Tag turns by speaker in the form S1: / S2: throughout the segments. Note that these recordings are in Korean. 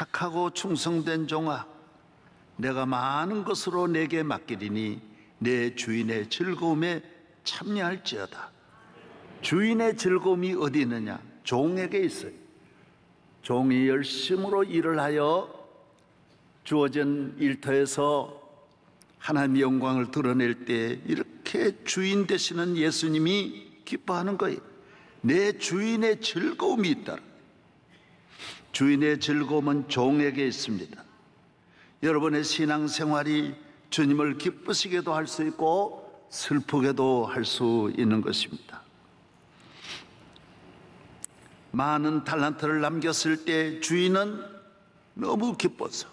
S1: 착하고 충성된 종아, 내가 많은 것으로 내게 맡기리니 내 주인의 즐거움에 참여할지어다. 주인의 즐거움이 어디 있느냐? 종에게 있어요. 종이 열심으로 일을 하여 주어진 일터에서 하나님의 영광을 드러낼 때 이렇게 주인 되시는 예수님이 기뻐하는 거예요. 내 주인의 즐거움이 있다. 주인의 즐거움은 종에게 있습니다. 여러분의 신앙생활이 주님을 기쁘시게도 할 수 있고 슬프게도 할 수 있는 것입니다. 많은 달란트를 남겼을 때 주인은 너무 기뻐서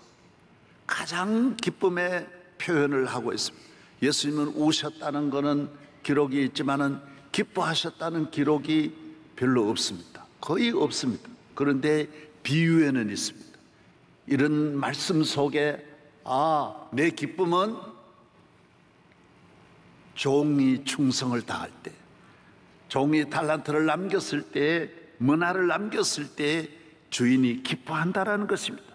S1: 가장 기쁨의 표현을 하고 있습니다. 예수님은 우셨다는 것은 기록이 있지만은 기뻐하셨다는 기록이 별로 없습니다. 거의 없습니다. 그런데 비유에는 있습니다. 이런 말씀 속에 내 기쁨은 종이 충성을 다할 때, 종이 달란트를 남겼을 때, 문화를 남겼을 때 주인이 기뻐한다라는 것입니다.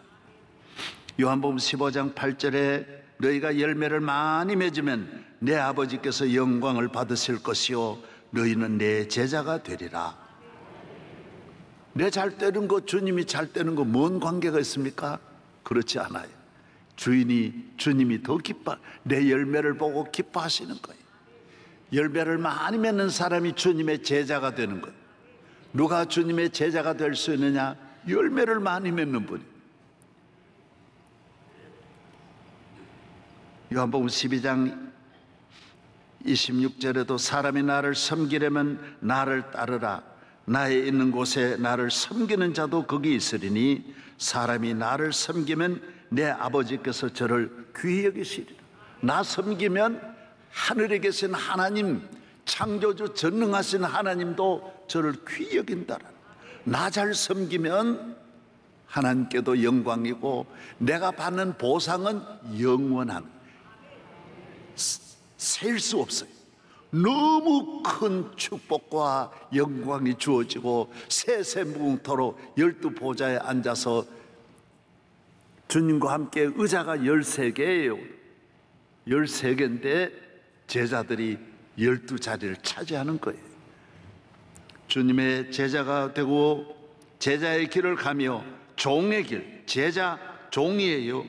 S1: 요한복음 15장 8절에 너희가 열매를 많이 맺으면 내 아버지께서 영광을 받으실 것이요 너희는 내 제자가 되리라. 내 잘 되는 거, 주님이 잘 되는 거 뭔 관계가 있습니까? 그렇지 않아요. 주님이 더 기뻐, 내 열매를 보고 기뻐하시는 거예요. 열매를 많이 맺는 사람이 주님의 제자가 되는 거예요. 누가 주님의 제자가 될 수 있느냐? 열매를 많이 맺는 분이. 요한복음 12장 26절에도 사람이 나를 섬기려면 나를 따르라. 나의 있는 곳에 나를 섬기는 자도 거기 있으리니 사람이 나를 섬기면 내 아버지께서 저를 귀히 여기시리라. 나 섬기면 하늘에 계신 하나님, 창조주 전능하신 하나님도 저를 귀히 여긴다라. 나 잘 섬기면 하나님께도 영광이고 내가 받는 보상은 영원한, 셀 수 없어요. 너무 큰 축복과 영광이 주어지고 세세무궁토로 12보좌에 앉아서 주님과 함께 의자가 13개예요 13개인데 제자들이 12자리를 차지하는 거예요. 주님의 제자가 되고 제자의 길을 가며 종의 길, 제자 종이에요.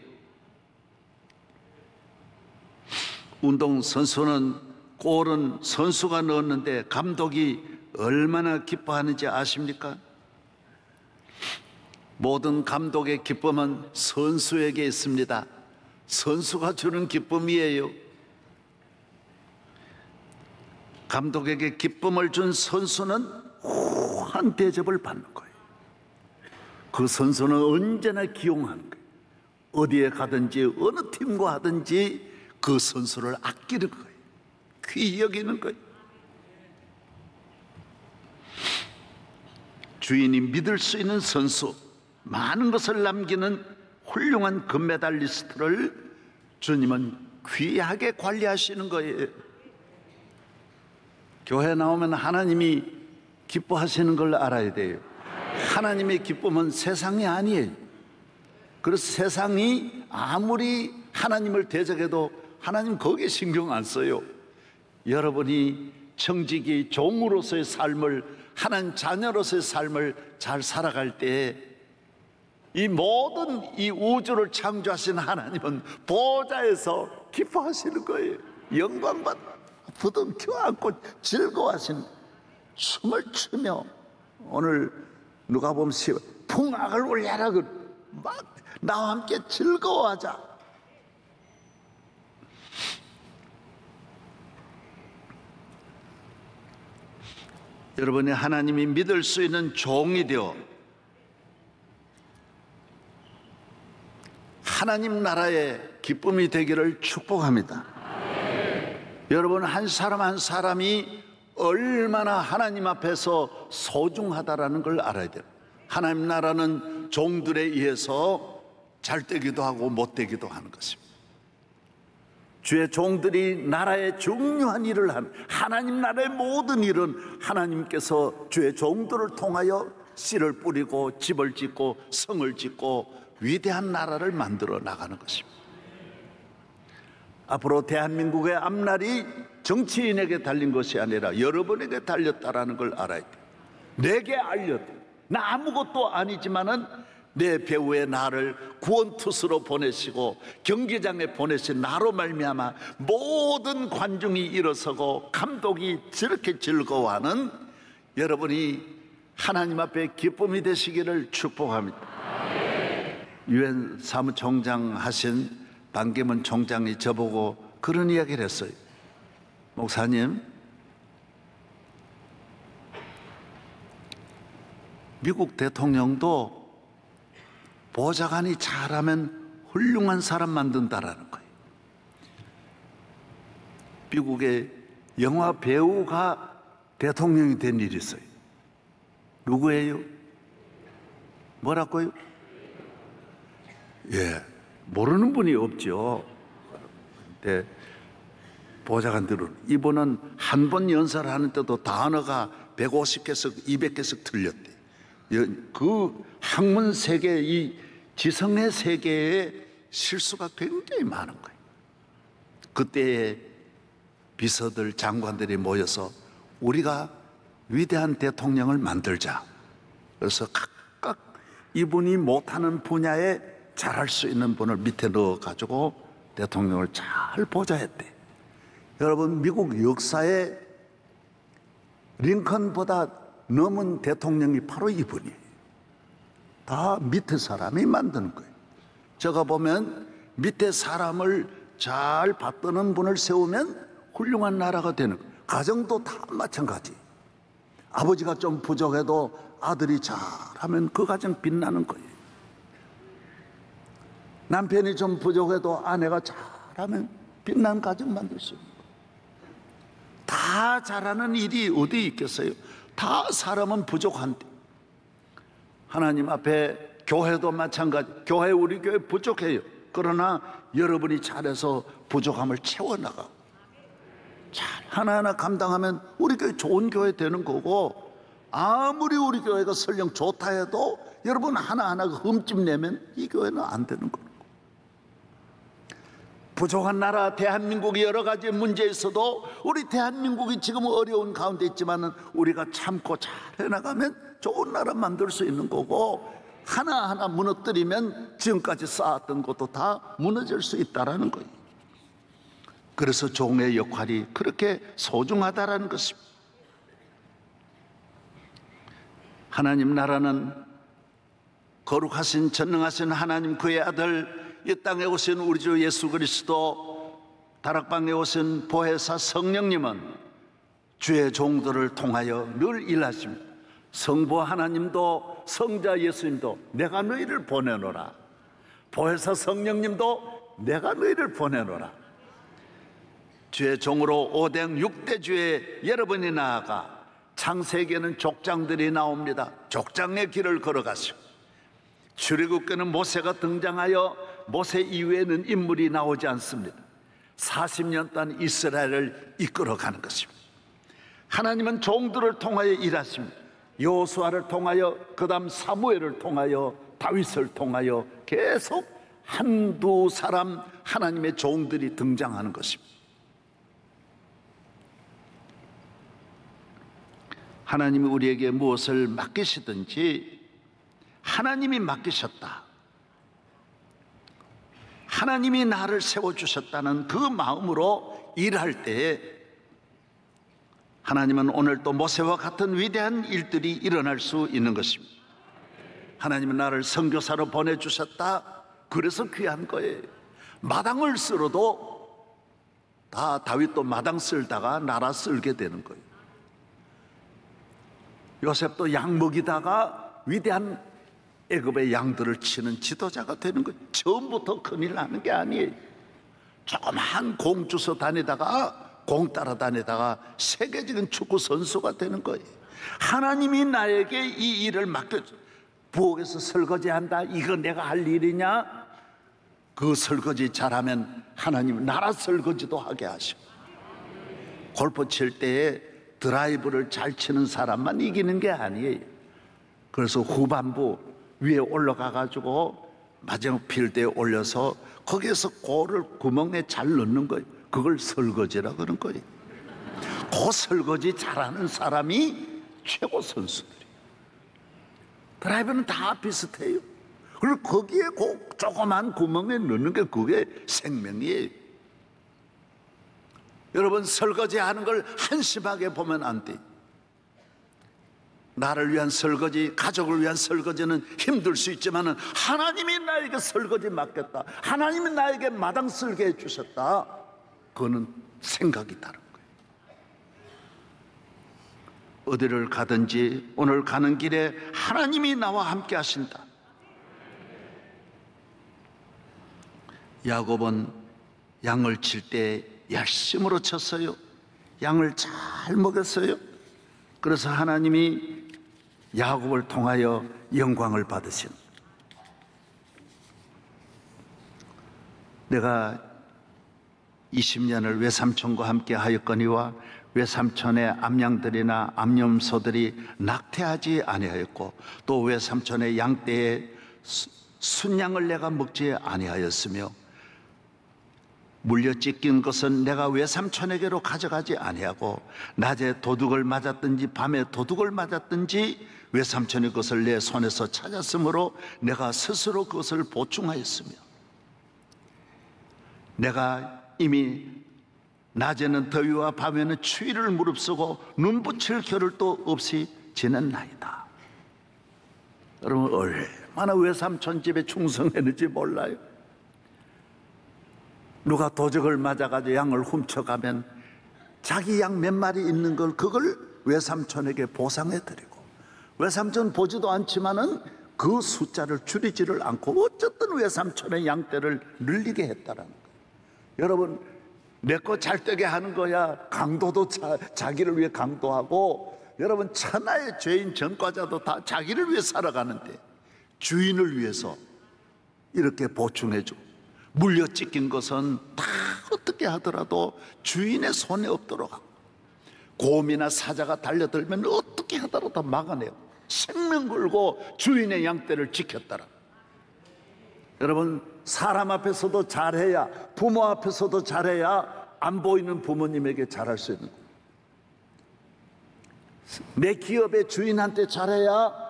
S1: 운동선수는 골은 선수가 넣었는데 감독이 얼마나 기뻐하는지 아십니까? 모든 감독의 기쁨은 선수에게 있습니다. 선수가 주는 기쁨이에요. 감독에게 기쁨을 준 선수는 후한 대접을 받는 거예요. 그 선수는 언제나 기용하는 거예요. 어디에 가든지 어느 팀과 하든지 그 선수를 아끼는 거예요. 귀히 여기는 거예요. 주인이 믿을 수 있는 선수, 많은 것을 남기는 훌륭한 금메달리스트를 주님은 귀하게 관리하시는 거예요. 교회 나오면 하나님이 기뻐하시는 걸 알아야 돼요. 하나님의 기쁨은 세상이 아니에요. 그래서 세상이 아무리 하나님을 대적해도 하나님 거기에 신경 안 써요. 여러분이 청지기 종으로서의 삶을, 하나님 자녀로서의 삶을 잘 살아갈 때 이 모든 이 우주를 창조하신 하나님은 보좌에서 기뻐하시는 거예요. 영광받 부둥켜 안고 즐거워하시는, 춤을 추며, 오늘 누가 보면 풍악을 올려라, 막 나와 함께 즐거워하자. 여러분이 하나님이 믿을 수 있는 종이 되어 하나님 나라의 기쁨이 되기를 축복합니다. 여러분, 한 사람 한 사람이 얼마나 하나님 앞에서 소중하다라는 걸 알아야 돼요. 하나님 나라는 종들에 의해서 잘 되기도 하고 못 되기도 하는 것입니다. 주의 종들이 나라의 중요한 일을 하는, 하나님 나라의 모든 일은 하나님께서 주의 종들을 통하여 씨를 뿌리고 집을 짓고 성을 짓고 위대한 나라를 만들어 나가는 것입니다. 앞으로 대한민국의 앞날이 정치인에게 달린 것이 아니라 여러분에게 달렸다라는 걸 알아야 돼요. 내게 알렸다. 나 아무것도 아니지만은 내 배우의 나를 구원투수로 보내시고 경기장에 보내신 나로 말미암아 모든 관중이 일어서고 감독이 저렇게 즐거워하는 여러분이 하나님 앞에 기쁨이 되시기를 축복합니다. 유엔 사무총장 하신 반기문 총장이 저보고 그런 이야기를 했어요. 목사님, 미국 대통령도 보좌관이 잘하면 훌륭한 사람 만든다라는 거예요. 미국의 영화 배우가 대통령이 된 일이 있어요. 누구예요? 뭐라고요? 예, 모르는 분이 없죠. 네, 보좌관들은 이분은 한 번 연설을 하는데도 단어가 150개씩 200개씩 틀렸대. 그 학문 세계, 이 지성의 세계에 실수가 굉장히 많은 거예요. 그때의 비서들, 장관들이 모여서 우리가 위대한 대통령을 만들자. 그래서 각각 이분이 못하는 분야에 잘할 수 있는 분을 밑에 넣어가지고 대통령을 잘 보좌했대. 여러분, 미국 역사에 링컨보다 넘은 대통령이 바로 이분이에요. 다 밑에 사람이 만드는 거예요. 제가 보면 밑에 사람을 잘 받드는 분을 세우면 훌륭한 나라가 되는 거예요. 가정도 다 마찬가지. 아버지가 좀 부족해도 아들이 잘하면 그 가정 빛나는 거예요. 남편이 좀 부족해도 아내가 잘하면 빛나는 가정 만들 수 있는 거예요. 다 잘하는 일이 어디 있겠어요? 다 사람은 부족한데. 하나님 앞에 교회도 마찬가지. 교회, 우리 교회 부족해요. 그러나 여러분이 잘해서 부족함을 채워나가고 잘 하나하나 감당하면 우리 교회 좋은 교회 되는 거고, 아무리 우리 교회가 설령 좋다 해도 여러분 하나하나 흠집 내면 이 교회는 안 되는 거예요. 부족한 나라 대한민국이 여러 가지 문제 있어도 우리 대한민국이 지금 어려운 가운데 있지만은 우리가 참고 잘 해나가면 좋은 나라 만들 수 있는 거고, 하나하나 무너뜨리면 지금까지 쌓았던 것도 다 무너질 수 있다라는 거예요. 그래서 종의 역할이 그렇게 소중하다라는 것입니다. 하나님 나라는 거룩하신 전능하신 하나님, 그의 아들 이 땅에 오신 우리 주 예수 그리스도, 다락방에 오신 보혜사 성령님은 주의 종들을 통하여 늘 일하십니다. 성부 하나님도 성자 예수님도 내가 너희를 보내노라. 보혜사 성령님도 내가 너희를 보내노라. 주의 종으로 오뎅 6대 주에 여러분이 나아가 창세기에는 족장들이 나옵니다. 족장의 길을 걸어가시고, 출애굽기는 모세가 등장하여 모세 이후에는 인물이 나오지 않습니다. 40년 동안 이스라엘을 이끌어가는 것입니다. 하나님은 종들을 통하여 일하십니다. 여호수아를 통하여, 그 다음 사무엘을 통하여, 다윗을 통하여 계속 한두 사람 하나님의 종들이 등장하는 것입니다. 하나님이 우리에게 무엇을 맡기시든지 하나님이 맡기셨다, 하나님이 나를 세워주셨다는 그 마음으로 일할 때에 하나님은 오늘 또 모세와 같은 위대한 일들이 일어날 수 있는 것입니다. 하나님은 나를 선교사로 보내주셨다, 그래서 귀한 거예요. 마당을 쓸어도 다 다윗도 마당 쓸다가 나라 쓸게 되는 거예요. 요셉도 양 먹이다가 위대한 애굽의 양들을 치는 지도자가 되는 거예요. 처음부터 큰일 나는 게 아니에요. 조그만 공 주워 다니다가, 공 따라다니다가 세계적인 축구 선수가 되는 거예요. 하나님이 나에게 이 일을 맡겨줘. 부엌에서 설거지한다, 이거 내가 할 일이냐? 그 설거지 잘하면 하나님은 나라 설거지도 하게 하시고, 골프 칠 때에 드라이브를 잘 치는 사람만 이기는 게 아니에요. 그래서 후반부 위에 올라가 가지고 마지막 필드에 올려서 거기에서 골을 구멍에 잘 넣는 거예요. 그걸 설거지라 그러는 거예요. 그 설거지 잘하는 사람이 최고 선수들이에요. 드라이버는 다 비슷해요. 그리고 거기에 그 조그만 구멍에 넣는 게 그게 생명이에요. 여러분, 설거지 하는 걸 한심하게 보면 안 돼요. 나를 위한 설거지, 가족을 위한 설거지는 힘들 수 있지만 하나님이 나에게 설거지 맡겼다, 하나님이 나에게 마당 쓸게 해주셨다, 그거는 생각이 다른 거예요. 어디를 가든지 오늘 가는 길에 하나님이 나와 함께 하신다. 야곱은 양을 칠 때 열심으로 쳤어요. 양을 잘 먹였어요. 그래서 하나님이 야곱을 통하여 영광을 받으신, 내가 20년을 외삼촌과 함께 하였거니와 외삼촌의 암양들이나 암염소들이 낙태하지 아니하였고 또 외삼촌의 양떼에 순양을 내가 먹지 아니하였으며 물려 찢긴 것은 내가 외삼촌에게로 가져가지 아니하고 낮에 도둑을 맞았든지 밤에 도둑을 맞았든지 외삼촌의 것을 내 손에서 찾았으므로 내가 스스로 그것을 보충하였으며 내가 이미 낮에는 더위와 밤에는 추위를 무릅쓰고 눈붙일 겨를도 없이 지냈나이다. 여러분, 얼마나 외삼촌 집에 충성했는지 몰라요. 누가 도적을 맞아가지고 양을 훔쳐가면 자기 양 몇 마리 있는 걸 그걸 외삼촌에게 보상해드리고, 외삼촌 보지도 않지만은 그 숫자를 줄이지를 않고 어쨌든 외삼촌의 양떼를 늘리게 했다라는 거예요. 여러분, 내 거 잘 되게 하는 거야. 강도도 자기를 위해 강도하고, 여러분, 천하의 죄인 전과자도 다 자기를 위해 살아가는데 주인을 위해서 이렇게 보충해주고, 물려 찢긴 것은 다 어떻게 하더라도 주인의 손에 없도록 하고, 곰이나 사자가 달려들면 어떻게 하더라도 막아내요. 생명 걸고 주인의 양떼를 지켰더라. 여러분, 사람 앞에서도 잘해야, 부모 앞에서도 잘해야 안 보이는 부모님에게 잘할 수 있는 거예요. 내 기업의 주인한테 잘해야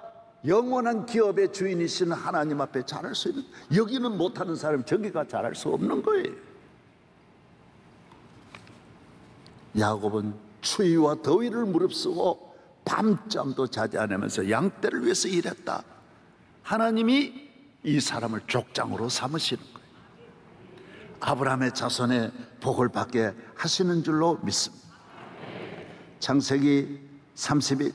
S1: 영원한 기업의 주인이신 하나님 앞에 잘할 수 있는, 여기는 못하는 사람 저기가 잘할 수 없는 거예요. 야곱은 추위와 더위를 무릅쓰고 밤잠도 자지 않으면서 양떼를 위해서 일했다. 하나님이 이 사람을 족장으로 삼으시는 거예요. 아브라함의 자손의 복을 받게 하시는 줄로 믿습니다. 창세기 32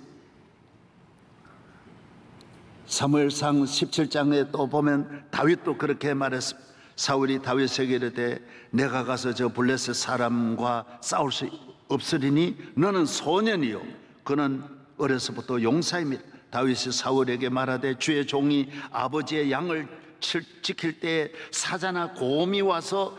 S1: 사무엘상 17장에 또 보면 다윗도 그렇게 말했습니다. 사울이 다윗에게 이르되 내가 가서 저 블레셋 사람과 싸울 수 없으리니 너는 소년이요 그는 어려서부터 용사입니다. 다윗이 사울에게 말하되 주의 종이 아버지의 양을 지킬 때에 사자나 곰이 와서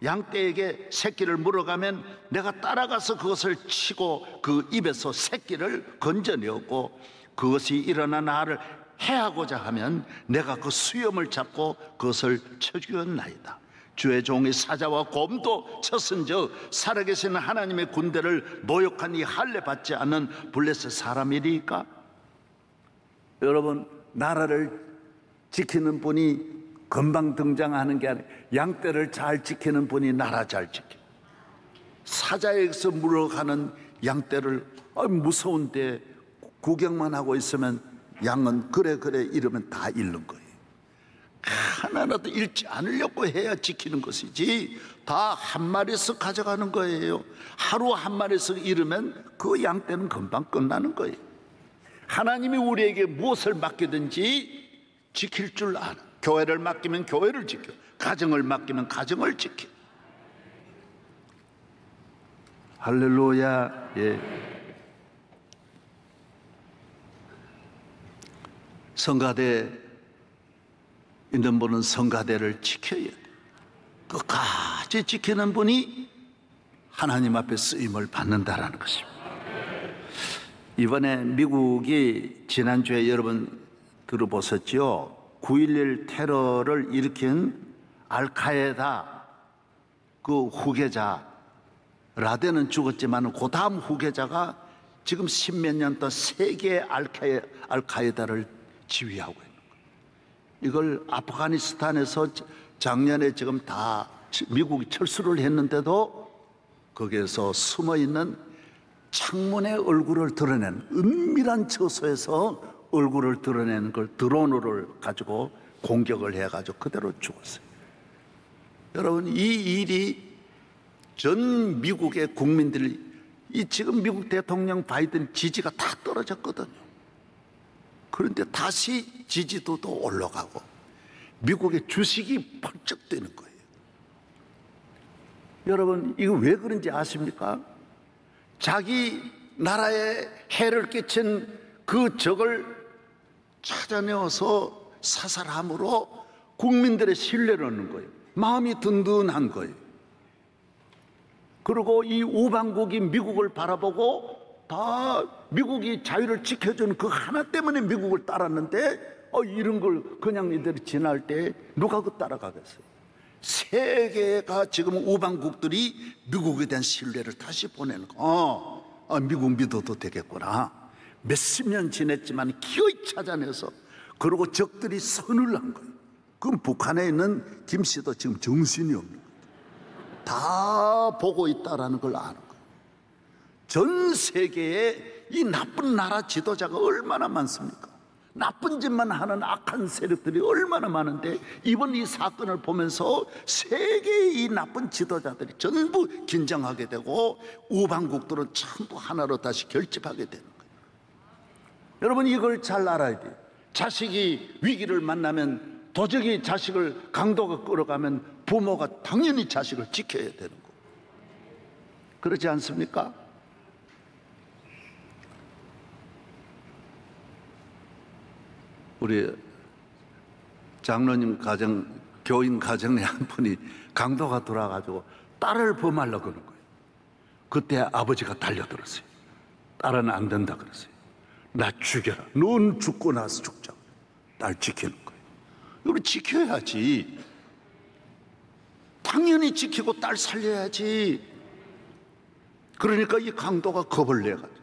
S1: 양떼에게 새끼를 물어가면 내가 따라가서 그것을 치고 그 입에서 새끼를 건져내었고 그것이 일어나 나를 해하고자 하면 내가 그 수염을 잡고 그것을 쳐 죽였나이다. 주의 종이 사자와 곰도 쳤은즉 살아계시는 하나님의 군대를 모욕한 이 할례 받지 않는 블레셋 사람이리까? 여러분, 나라를 지키는 분이 금방 등장하는 게 아니라 양떼를 잘 지키는 분이 나라 잘 지켜. 사자에게서 물어가는 양떼를 무서운데 구경만 하고 있으면 양은 그래 이러면 다 잃는 거예요. 하나라도 잃지 않으려고 해야 지키는 것이지 다 한 마리씩 가져가는 거예요. 하루 한 마리씩 잃으면 그 양떼는 금방 끝나는 거예요. 하나님이 우리에게 무엇을 맡기든지 지킬 줄 아는, 교회를 맡기면 교회를 지켜, 가정을 맡기면 가정을 지켜. 할렐루야. 예. 성가대 있는 분은 성가대를 지켜야 돼. 끝까지 지키는 분이 하나님 앞에 쓰임을 받는다라는 것입니다. 이번에 미국이 지난주에 여러분 들어보셨죠? 9.11 테러를 일으킨 알카에다 그 후계자 라덴은 죽었지만 그 다음 후계자가 지금 10몇 년 동안 세계 알카에다를 지휘하고 있는 거예요. 이걸 아프가니스탄에서 작년에 지금 다 미국이 철수를 했는데도 거기에서 숨어있는 창문에 얼굴을 드러낸 은밀한 처소에서 얼굴을 드러내는 걸 드론을 가지고 공격을 해가지고 그대로 죽었어요. 여러분, 이 일이 전 미국의 국민들이 지금 미국 대통령 바이든 지지가 다 떨어졌거든요. 그런데 다시 지지도도 올라가고 미국의 주식이 펄쩍 뛰는 거예요. 여러분, 이거 왜 그런지 아십니까? 자기 나라에 해를 끼친 그 적을 찾아내어서 사살함으로 국민들의 신뢰를 얻는 거예요. 마음이 든든한 거예요. 그리고 이 우방국이 미국을 바라보고 다 미국이 자유를 지켜주는 그 하나 때문에 미국을 따랐는데 이런 걸 그냥 이대로 지날 때 누가 그 따라가겠어요? 세계가 지금 우방국들이 미국에 대한 신뢰를 다시 보내는 거. 미국 믿어도 되겠구나. 몇십 년 지냈지만 기어이 찾아내서 그리고 적들이 선을 한 거예요. 그럼 북한에 있는 김 씨도 지금 정신이 없는 거예요. 다 보고 있다라는 걸 아는 거예요. 전 세계에 이 나쁜 나라 지도자가 얼마나 많습니까? 나쁜 짓만 하는 악한 세력들이 얼마나 많은데 이번 이 사건을 보면서 세계의 이 나쁜 지도자들이 전부 긴장하게 되고 우방국들은 전부 하나로 다시 결집하게 되는 거예요. 여러분, 이걸 잘 알아야 돼요. 자식이 위기를 만나면 도적이 자식을 강도가 끌어가면 부모가 당연히 자식을 지켜야 되는 거예요. 그렇지 않습니까? 우리 장로님 가정, 교인 가정에 한 분이 강도가 돌아가지고 딸을 범하려고 그러는 거예요. 그때 아버지가 달려들었어요. 딸은 안 된다 그랬어요. 나 죽여라. 넌 죽고 나서 죽자고. 딸 지키는 거예요. 이걸 지켜야지. 당연히 지키고 딸 살려야지. 그러니까 이 강도가 겁을 내가지고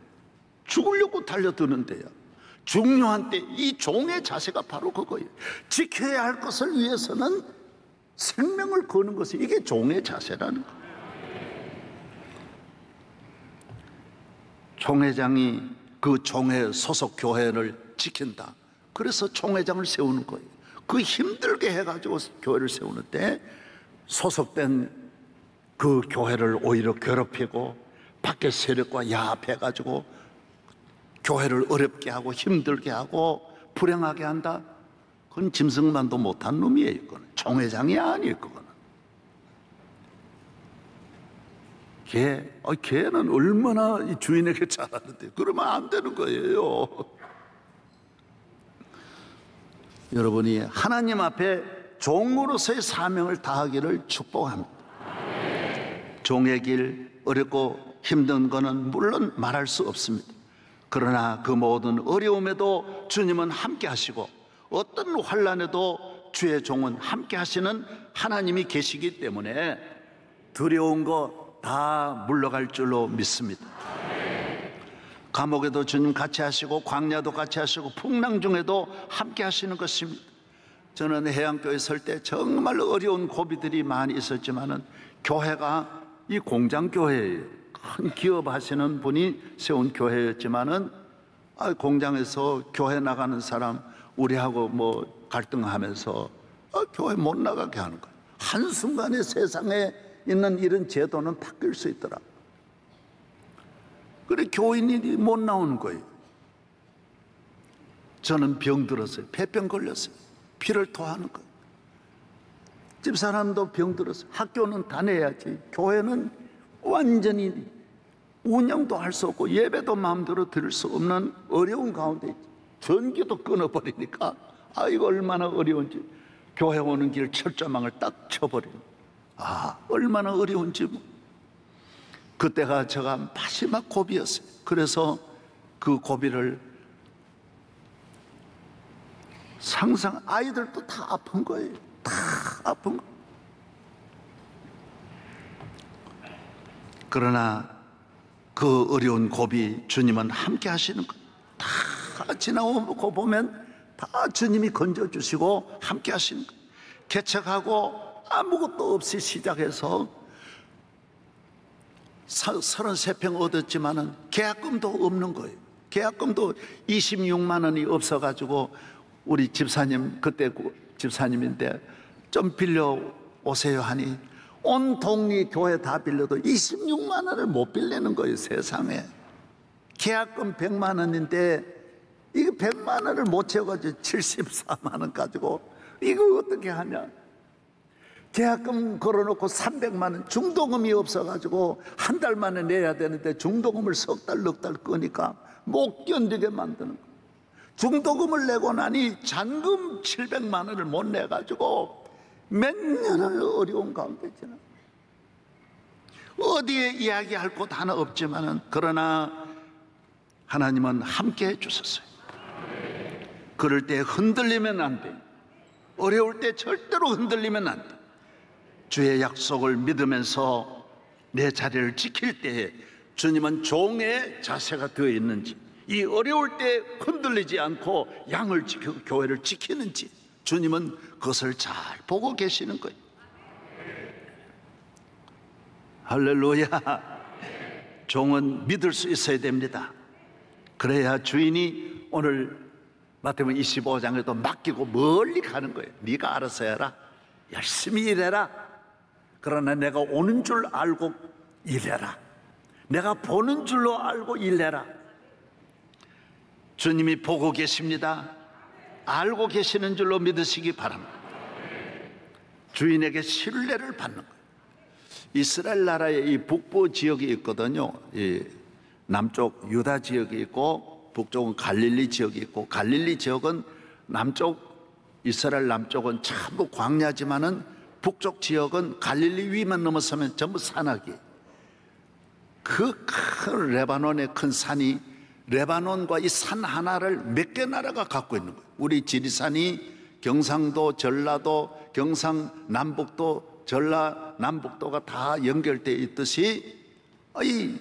S1: 죽으려고 달려드는데요. 중요한 때 이 종의 자세가 바로 그거예요. 지켜야 할 것을 위해서는 생명을 거는 것이 이게 종의 자세라는 거예요. 총회장이 그 총회 소속 교회를 지킨다. 그래서 총회장을 세우는 거예요. 그 힘들게 해가지고 교회를 세우는데 소속된 그 교회를 오히려 괴롭히고 밖에 세력과 야합해가지고 교회를 어렵게 하고 힘들게 하고 불행하게 한다. 그건 짐승만도 못한 놈이에요. 그건 총회장이 아니에요. 그거는 걔는 얼마나 이 주인에게 잘하는데 그러면 안 되는 거예요. 여러분이 하나님 앞에 종으로서의 사명을 다하기를 축복합니다. 종의 길, 어렵고 힘든 거는 물론 말할 수 없습니다. 그러나 그 모든 어려움에도 주님은 함께 하시고 어떤 환난에도 주의 종은 함께 하시는 하나님이 계시기 때문에 두려운 거 다 물러갈 줄로 믿습니다. 감옥에도 주님 같이 하시고 광야도 같이 하시고 풍랑 중에도 함께 하시는 것입니다. 저는 해안교회 설 때 정말 어려운 고비들이 많이 있었지만은 교회가 이 공장교회예요. 큰 기업 하시는 분이 세운 교회였지만은 공장에서 교회 나가는 사람 우리하고 뭐 갈등하면서 교회 못 나가게 하는 거예요. 한순간에 세상에 있는 이런 제도는 바뀔 수 있더라. 그래 교인이 못 나오는 거예요. 저는 병 들었어요. 폐병 걸렸어요. 피를 토하는 거예요. 집사람도 병 들었어요. 학교는 다녀야지. 교회는 완전히 운영도 할 수 없고 예배도 마음대로 드릴 수 없는 어려운 가운데 전기도 끊어버리니까 이거 얼마나 어려운지. 교회 오는 길 철조망을 딱 쳐버리는. 얼마나 어려운지. 그때가 제가 마지막 고비였어요. 그래서 그 고비를 상상, 아이들도 다 아픈 거예요. 다 아픈 거. 그러나 그 어려운 고비 주님은 함께 하시는 거예요. 다 지나고 보면 다 주님이 건져주시고 함께 하시는 거예요. 개척하고 아무것도 없이 시작해서 33평 얻었지만은 계약금도 없는 거예요. 계약금도 26만 원이 없어가지고 우리 집사님, 그때 집사님인데 좀 빌려 오세요 하니 온 동리 교회 다 빌려도 26만 원을 못 빌리는 거예요. 세상에. 계약금 100만 원인데 이거 100만 원을 못 채워가지고 74만 원 가지고 이거 어떻게 하냐. 계약금 걸어놓고 300만 원 중도금이 없어가지고 한 달 만에 내야 되는데 중도금을 석 달, 넉 달 끄니까 못 견디게 만드는 거예요. 중도금을 내고 나니 잔금 700만 원을 못 내가지고 몇 년을 어려운 가운데 지나. 어디에 이야기할 곳 하나 없지만은 그러나 하나님은 함께 해주셨어요. 그럴 때 흔들리면 안 돼. 어려울 때 절대로 흔들리면 안 돼. 주의 약속을 믿으면서 내 자리를 지킬 때에 주님은 종의 자세가 되어 있는지, 이 어려울 때 흔들리지 않고 양을 지키고 교회를 지키는지 주님은 그것을 잘 보고 계시는 거예요. 할렐루야. 종은 믿을 수 있어야 됩니다. 그래야 주인이 오늘 마태복음 25장에도 맡기고 멀리 가는 거예요. 네가 알아서 해라. 열심히 일해라. 그러나 내가 오는 줄 알고 일해라. 내가 보는 줄로 알고 일해라. 주님이 보고 계십니다. 알고 계시는 줄로 믿으시기 바랍니다. 주인에게 신뢰를 받는 거예요. 이스라엘 나라의 이 북부 지역이 있거든요. 이 남쪽 유다 지역이 있고 북쪽은 갈릴리 지역이 있고, 갈릴리 지역은 남쪽, 이스라엘 남쪽은 전부 광야지만은 북쪽 지역은 갈릴리 위만 넘어서면 전부 산악이. 그 큰 레바논의 큰 산이, 레바논과 이 산 하나를 몇 개 나라가 갖고 있는 거예요. 우리 지리산이 경상도, 전라도, 경상남북도, 전라남북도가 다 연결되어 있듯이 이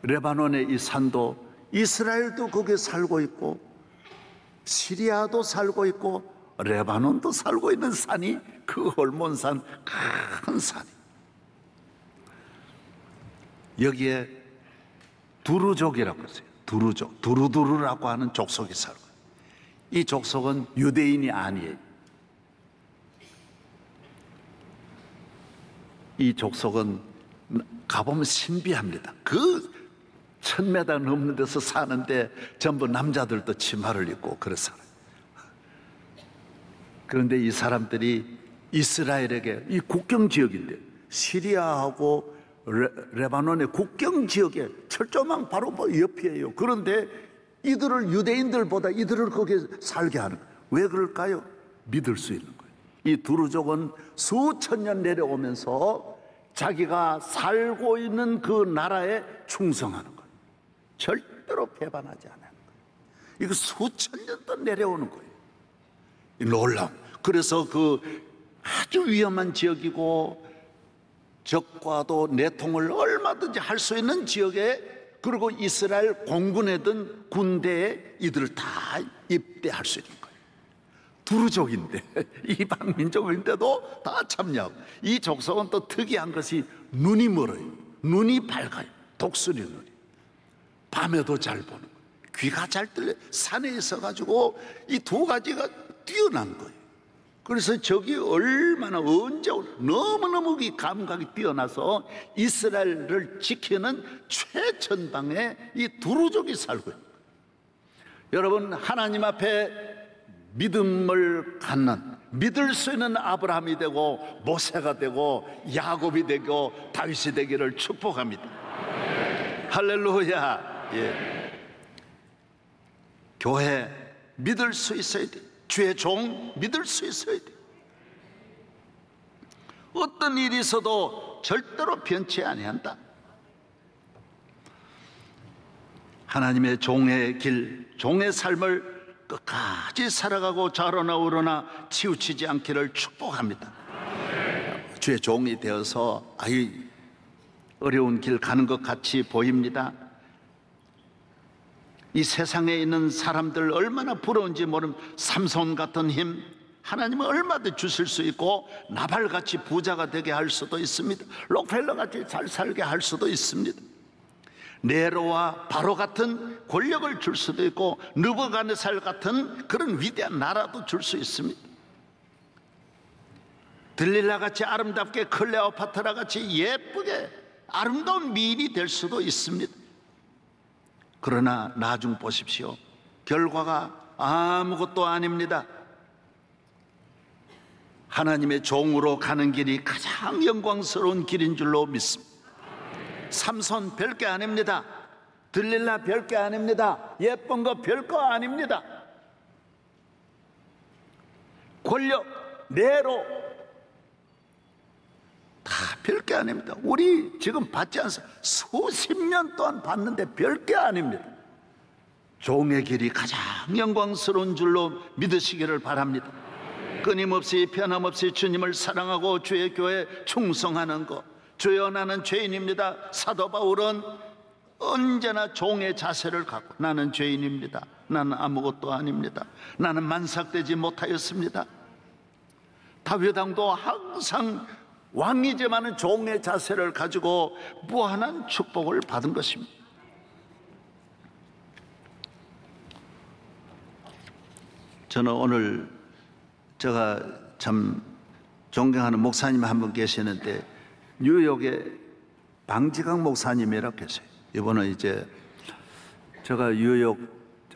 S1: 레바논의 이 산도, 이스라엘도 거기에 살고 있고 시리아도 살고 있고 레바논도 살고 있는 산이 그 홀몬산, 큰 산이. 여기에 두루족이라고 했어요. 두루족, 두루두루라고 하는 족속이 살고 있어요. 이 족속은 유대인이 아니에요. 이 족속은 가보면 신비합니다. 그 1000m 넘는 데서 사는데 전부 남자들도 치마를 입고 그래서 살아요. 그런데 이 사람들이 이스라엘에게, 이 국경 지역인데 시리아하고 레바논의 국경 지역에 철조망 바로 옆이에요. 그런데 이들을, 유대인들보다 이들을 거기에 살게 하는 거예요. 왜 그럴까요? 믿을 수 있는 거예요. 이 두루족은 수천 년 내려오면서 자기가 살고 있는 그 나라에 충성하는 거예요. 절대로 배반하지 않아요. 이거 수천 년 또 내려오는 거예요. 놀라운. 그래서 그 아주 위험한 지역이고 적과도 내통을 얼마든지 할 수 있는 지역에, 그리고 이스라엘 공군에든 군대에 이들을 다 입대할 수 있는 거예요. 두루족인데, 이방 민족인데도 다 참여하고. 이 족속은 또 특이한 것이 눈이 멀어요. 눈이 밝아요. 독수리 눈이. 밤에도 잘 보는 거예요. 귀가 잘 들려요. 산에 있어가지고 이 두 가지가 뛰어난 거예요. 그래서 적이 얼마나, 언제 너무너무 이 감각이 뛰어나서 이스라엘을 지키는 최전방에 이 두루족이 살고 있는 거예요. 여러분, 하나님 앞에 믿음을 갖는, 믿을 수 있는 아브라함이 되고 모세가 되고 야곱이 되고 다윗이 되기를 축복합니다. 할렐루야. 예. 교회 믿을 수 있어야 돼. 주의 종 믿을 수 있어야 돼. 어떤 일이 있어도 절대로 변치 아니한다. 하나님의 종의 길, 종의 삶을 끝까지 살아가고 자로나 우러나 치우치지 않기를 축복합니다. 주의 종이 되어서 어려운 길 가는 것 같이 보입니다. 이 세상에 있는 사람들 얼마나 부러운지 모르는 삼손 같은 힘 하나님은 얼마든지 주실 수 있고, 나발같이 부자가 되게 할 수도 있습니다. 록펠러같이 잘 살게 할 수도 있습니다. 네로와 바로 같은 권력을 줄 수도 있고, 느부갓네살 같은 그런 위대한 나라도 줄 수 있습니다. 들릴라같이 아름답게, 클레오파트라같이 예쁘게 아름다운 미인이 될 수도 있습니다. 그러나 나중 보십시오. 결과가 아무것도 아닙니다. 하나님의 종으로 가는 길이 가장 영광스러운 길인 줄로 믿습니다. 삼손 별게 아닙니다. 들릴라 별게 아닙니다. 예쁜 거 별거 아닙니다. 권력, 네로 다 별게 아닙니다. 우리 지금 받지 않습니다. 수십 년 동안 받는데 별게 아닙니다. 종의 길이 가장 영광스러운 줄로 믿으시기를 바랍니다. 끊임없이 변함없이 주님을 사랑하고 주의 교회에 충성하는 것. 주여, 나는 죄인입니다. 사도 바울은 언제나 종의 자세를 갖고, 나는 죄인입니다. 나는 아무것도 아닙니다. 나는 만삭되지 못하였습니다. 다윗 왕도 항상 왕이지만은 종의 자세를 가지고 무한한 축복을 받은 것입니다. 저는 오늘 제가 참 존경하는 목사님 한 분 계시는데, 뉴욕에 방지강 목사님이라 계세요. 이번에 이제 제가 뉴욕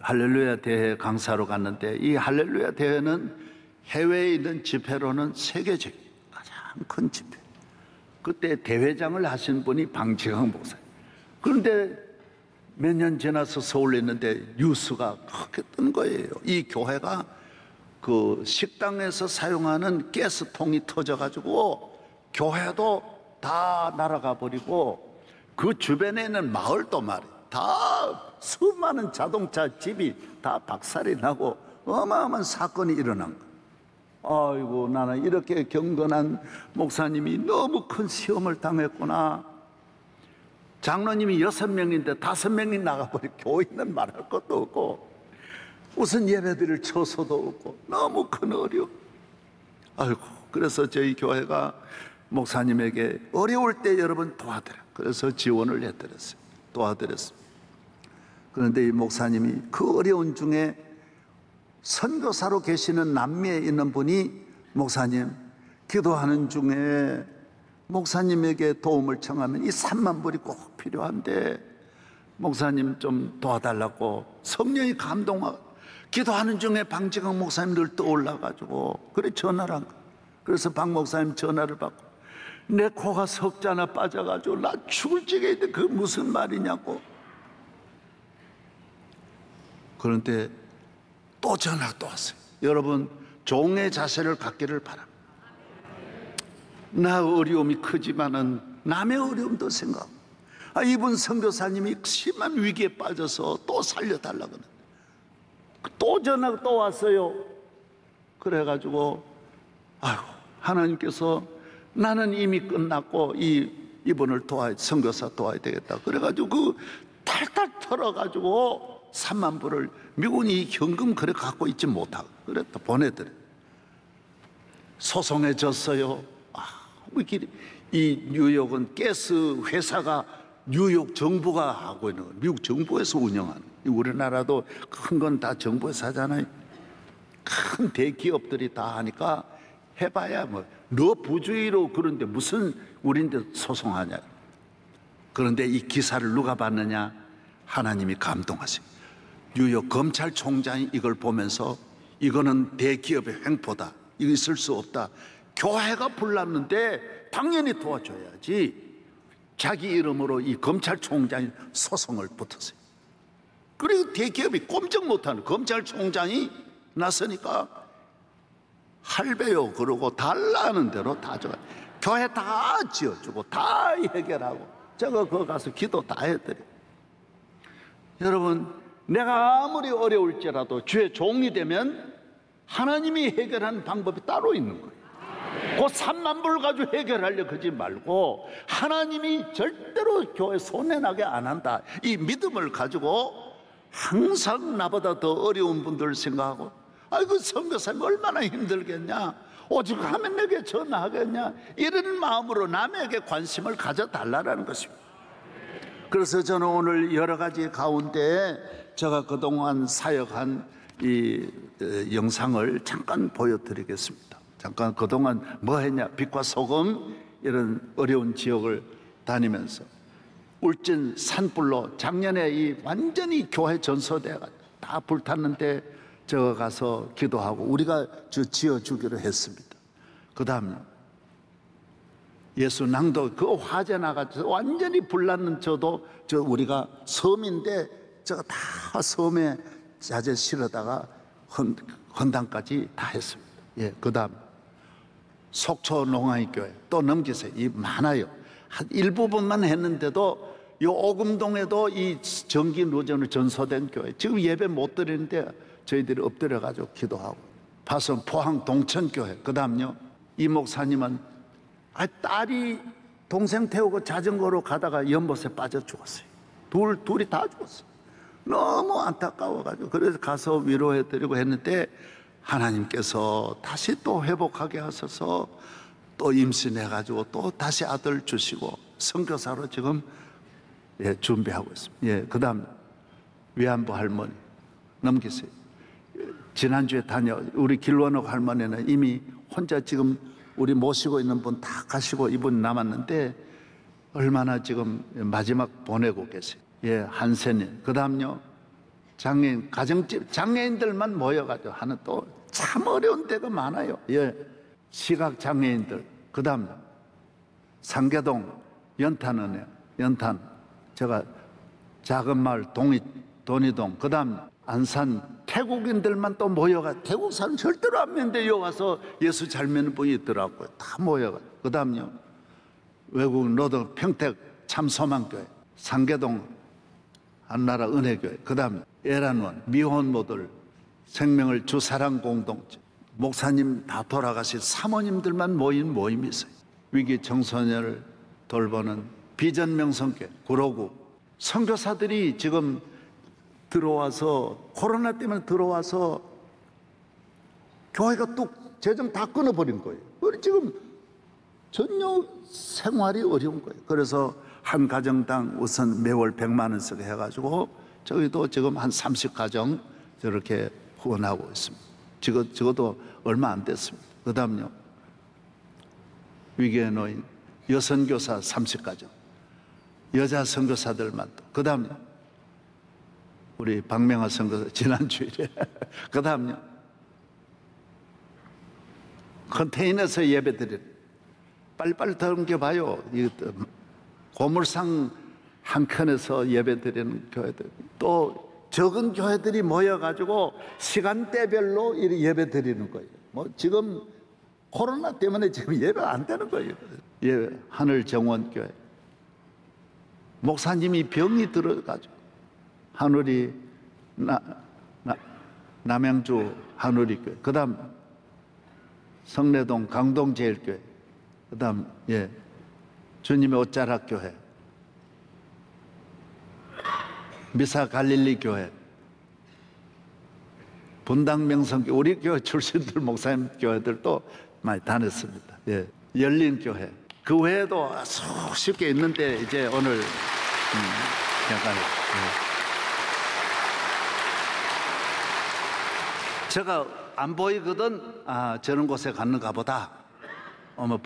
S1: 할렐루야 대회 강사로 갔는데, 이 할렐루야 대회는 해외에 있는 집회로는 세계적인 가장 큰 집회. 그때 대회장을 하신 분이 방지강 목사님. 그런데 몇 년 지나서 서울에 있는데 뉴스가 크게 뜬 거예요. 이 교회가 그 식당에서 사용하는 가스통이 터져가지고 교회도 다 날아가 버리고, 그 주변에 있는 마을도 말이에요, 다 수많은 자동차 집이 다 박살이 나고 어마어마한 사건이 일어난 거예요. 아이고, 나는 이렇게 경건한 목사님이 너무 큰 시험을 당했구나. 장로님이 6명인데 5명이 나가버리고 교인은 말할 것도 없고, 무슨 예배드릴 처소도 없고, 너무 큰 어려움. 아이고, 그래서 저희 교회가 목사님에게 어려울 때 여러분 도와드려, 그래서 지원을 해드렸어요. 도와드렸습니다. 그런데 이 목사님이 그 어려운 중에 선교사로 계시는 남미에 있는 분이, 목사님 기도하는 중에 목사님에게 도움을 청하면 이 3만 불이 꼭 필요한데 목사님 좀 도와달라고 성령이 감동하고, 기도하는 중에 방지강 목사님들 떠올라가지고 그래 전화를 한 거예요. 그래서 방 목사님 전화를 받고, 내 코가 석자나 빠져가지고 나 죽을 지게 있는데 그게 무슨 말이냐고. 그런데 또 전화가 또 왔어요. 여러분, 종의 자세를 갖기를 바랍니다. 나 어려움이 크지만은 남의 어려움도 생각하고, 이분 선교사님이 심한 위기에 빠져서 또 살려달라고 하는데 또 전화가 또 왔어요. 그래가지고 하나님께서 나는 이미 끝났고 이분을 선교사 도와야 되겠다. 그래가지고 그 탈탈 털어가지고 3만 불을 미군이 현금 그래 갖고 있지 못하고 그랬다 보내드려. 소송에 졌어요. 이 뉴욕은 가스 회사가 뉴욕 정부가 하고 있는 거예요. 미국 정부에서 운영하는. 우리나라도 큰 건 다 정부에서 하잖아요. 큰 대기업들이 다 하니까 해봐야 너 부주의로 그런데 무슨 우리인데 소송하냐. 그런데 이 기사를 누가 봤느냐? 하나님이 감동하세요. 뉴욕 검찰총장이 이걸 보면서 이거는 대기업의 횡포다, 이거 있을 수 없다. 교회가 불났는데 당연히 도와줘야지. 자기 이름으로 이 검찰총장이 소송을 붙었어요. 그리고 대기업이 꼼짝 못하는 검찰총장이 나서니까 할배요 그러고 달라는 대로 다 줘요. 교회 다 지어주고 다 해결하고, 제가 거기 가서 기도 다 해드려요. 여러분, 내가 아무리 어려울지라도 주의 종이 되면 하나님이 해결하는 방법이 따로 있는 거예요. 그 3만 불 가지고 해결하려고 하지 말고 하나님이 절대로 교회 손해나게 안 한다, 이 믿음을 가지고 항상 나보다 더 어려운 분들 생각하고, 아이고 선교사님 얼마나 힘들겠냐, 오직 하면 내게 전화하겠냐, 이런 마음으로 남에게 관심을 가져달라는 것입니다. 그래서 저는 오늘 여러 가지 가운데 제가 그동안 사역한 이 영상을 잠깐 보여드리겠습니다. 잠깐 그동안 뭐 했냐, 빛과 소금 이런 어려운 지역을 다니면서 울진 산불로 작년에 이 완전히 교회 전소대가 다 불탔는데 저 가서 기도하고 우리가 지어주기로 했습니다. 그 다음에 예수 낭도 그 화재 나가서 완전히 불났는 저도 우리가 섬인데 저거 다 섬에 자재 실어다가 헌당까지 다 했습니다. 예, 그 다음 속초 농아이 교회 또 넘기세요. 이 많아요. 한 일부분만 했는데도 이 오금동에도 이 전기 누전으로 전소된 교회 지금 예배 못 드리는데 저희들이 엎드려 가지고 기도하고, 파선 포항 동천교회, 그 다음요 이 목사님은 딸이 동생 태우고 자전거로 가다가 연못에 빠져 죽었어요. 둘이 다 죽었어요. 너무 안타까워가지고 그래서 가서 위로해드리고 했는데 하나님께서 다시 또 회복하게 하셔서 또 임신해가지고 또 다시 아들 주시고 선교사로 지금 준비하고 있습니다. 예, 그 다음 위안부 할머니 넘기세요. 지난주에 우리 길원옥 할머니는 이미 혼자 지금 우리 모시고 있는 분 다 가시고 이분 남았는데 얼마나 지금 마지막 보내고 계세요. 예, 한센이. 그 다음요 장애인 가정집 장애인들만 모여가지고 하는 또 참 어려운 데가 많아요. 예, 시각 장애인들. 그 다음 상계동 연탄은요, 연탄 제가 작은 마을 돈이동. 그 다음 안산 태국인들만 또 모여가, 태국 사람 절대로 안 믿는데 여기 와서 예수 잘 믿는 분이 있더라고요. 다 모여가. 그 다음요 외국 노동 평택 참소망교회, 상계동 한나라 은혜교회, 그 다음 애란원 미혼모들 생명을 주 사랑 공동체, 목사님 다 돌아가신 사모님들만 모인 모임이 있어요. 위기 청소년을 돌보는 비전명성교회 구로구. 선교사들이 지금 들어와서 코로나 때문에 들어와서 교회가 뚝 재정 다 끊어버린 거예요. 우리 지금 전혀 생활이 어려운 거예요. 그래서 한 가정당 우선 매월 100만 원씩 해가지고 저희도 지금 한 30가정 저렇게 후원하고 있습니다. 적어도 얼마 안 됐습니다. 그 다음요 위기에 놓인 여선교사 30가정, 여자 선교사들만. 그 다음요 우리 박명아 선교사 지난주일에 그 다음요 컨테이너에서 예배드리는, 빨리빨리 넘겨봐요. 고물상 한 켠에서 예배드리는 교회들, 또 적은 교회들이 모여가지고 시간대별로 예배드리는 거예요. 뭐 지금 코로나 때문에 지금 예배 안 되는 거예요. 예, 하늘정원교회 목사님이 병이 들어가지고 하늘이 남양주 하늘이교회, 그 다음 성내동 강동제일교회, 그 다음 주님의 옷자락교회, 미사 갈릴리 교회, 분당명성교회, 우리 교회 출신들 목사님 교회들도 많이 다녔습니다. 예, 열린교회, 그 외에도 수십 개 있는데 이제 오늘 잠깐 제가 안 보이거든. 아, 저런 곳에 갔는가 보다,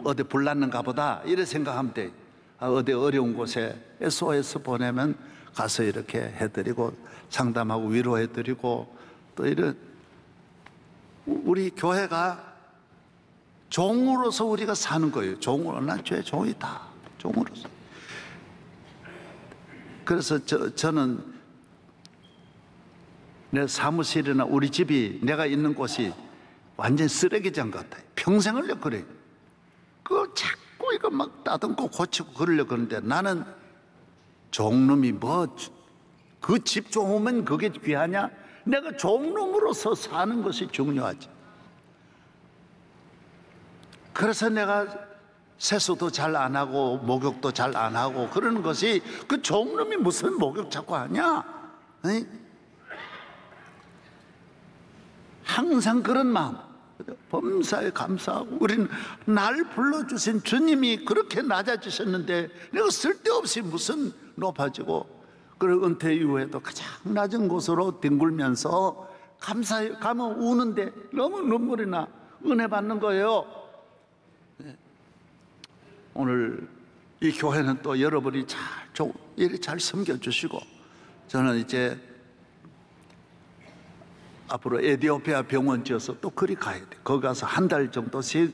S1: 어디 불났는가 보다 이래 생각하면 돼. 어디 어려운 곳에 SOS 보내면 가서 이렇게 해드리고 상담하고 위로해드리고, 또 이런 우리 교회가 종으로서 우리가 사는 거예요. 종으로, 난 죄 종이다, 종으로서. 그래서 저는 내 사무실이나 우리 집이, 내가 있는 곳이 완전 쓰레기장 같아요. 평생을 그래요. 그걸 자꾸 이거 막 따듬고 고치고 그러려고 하는데 나는 종놈이 뭐 그 집 좋으면 그게 귀하냐? 내가 종놈으로서 사는 것이 중요하지. 그래서 내가 세수도 잘 안 하고 목욕도 잘 안 하고 그러는 것이, 그 종놈이 무슨 목욕 자꾸 하냐? 에이? 항상 그런 마음, 범사에 감사하고, 우리는 날 불러주신 주님이 그렇게 낮아지셨는데 내가 쓸데없이 무슨 높아지고, 그리고 은퇴 이후에도 가장 낮은 곳으로 뒹굴면서 감사해 가면 우는데 너무 눈물이 나. 은혜 받는 거예요. 오늘 이 교회는 또 여러분이 잘 섬겨주시고, 저는 이제 앞으로 에티오피아 병원 지어서 또 그리 가야 돼. 거기 가서 한 달 정도씩,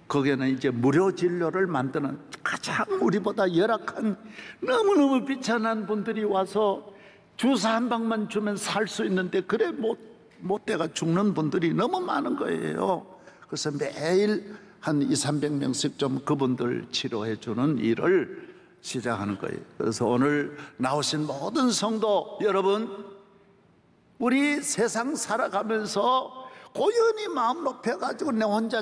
S1: 거기는 이제 무료 진료를 만드는, 가장 우리보다 열악한, 너무너무 비천한 분들이 와서 주사 한 방만 주면 살 수 있는데 그래 못 돼가 죽는 분들이 너무 많은 거예요. 그래서 매일 한 200~300명씩 좀 그분들 치료해 주는 일을 시작하는 거예요. 그래서 오늘 나오신 모든 성도 여러분, 우리 세상 살아가면서 고연히 마음 높여가지고 내 혼자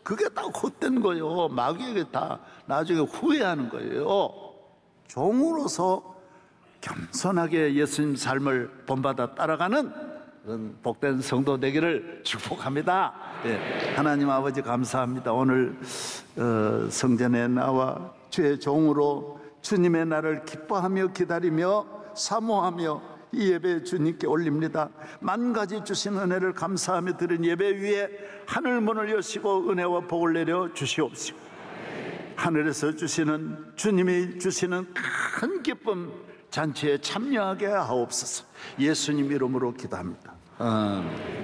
S1: 그게 다 헛된 거예요. 마귀에게 다 나중에 후회하는 거예요. 종으로서 겸손하게 예수님 삶을 본받아 따라가는 그런 복된 성도 되기를 축복합니다. 네, 하나님 아버지 감사합니다. 오늘 성전에 나와 주의 종으로 주님의 날을 기뻐하며 기다리며 사모하며 이 예배 주님께 올립니다. 만 가지 주신 은혜를 감사하며 드린 예배 위에 하늘 문을 여시고 은혜와 복을 내려 주시옵시고, 하늘에서 주시는 주님이 주시는 큰 기쁨 잔치에 참여하게 하옵소서. 예수님 이름으로 기도합니다. 아멘.